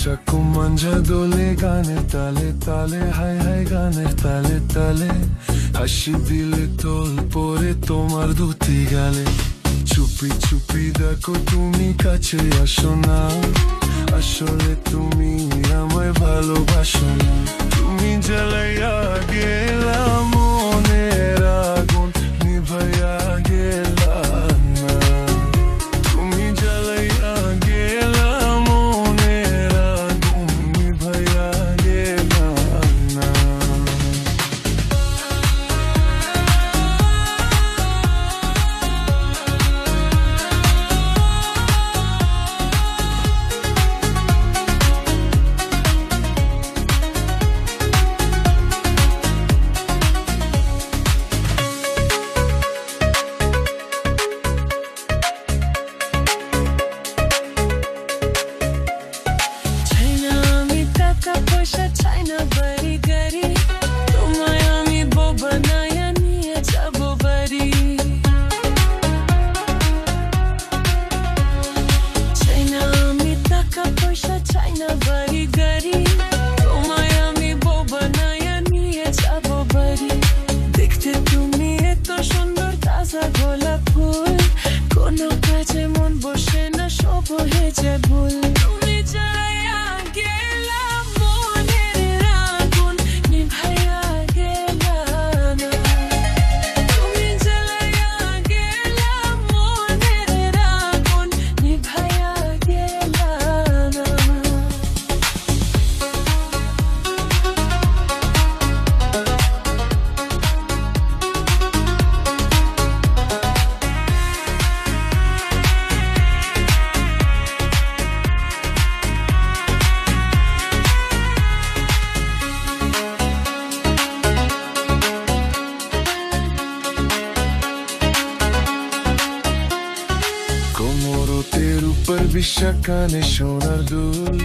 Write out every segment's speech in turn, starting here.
চাকু মাঞ্জা দোলে গানের তালে তালে হাই হাই গানের তালে তালে হাসি দিলে তোল পরে তোমার ধুতি গালে চুপি চুপি দেখো তুমি কাছে আসো না আসলে তুমি আমায় ভালোবাসো না তুমি জ্বালাইয়া গেলা মনের আগুন নিভাইয়া গেলা না তুমি জ্বালাইয়া গেলা মনের আগুন নিভাইয়া গেলা না বিশ্বা কানে সোনার দুল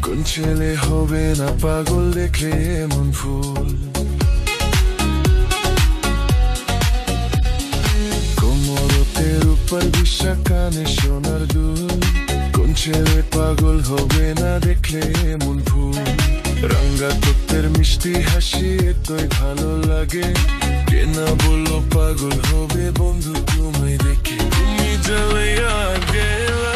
কোন ছেলে হবে না পাগল দেখলে এমন ফুল কোমরতের উপর বিশ্বা কানে সোনার দুল কোন ছেলে পাগল হবে না দেখলে এমন ফুল রাঙ্গা তোর মিষ্টি হাসি এতই ভালো লাগে কে না বললো পাগল হবে বন্ধু তুমি দেখে তুমি জ্বালাইয়া গেলা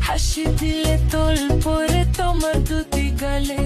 হাসি দিলে তোল পরে তোমার দুটি গালে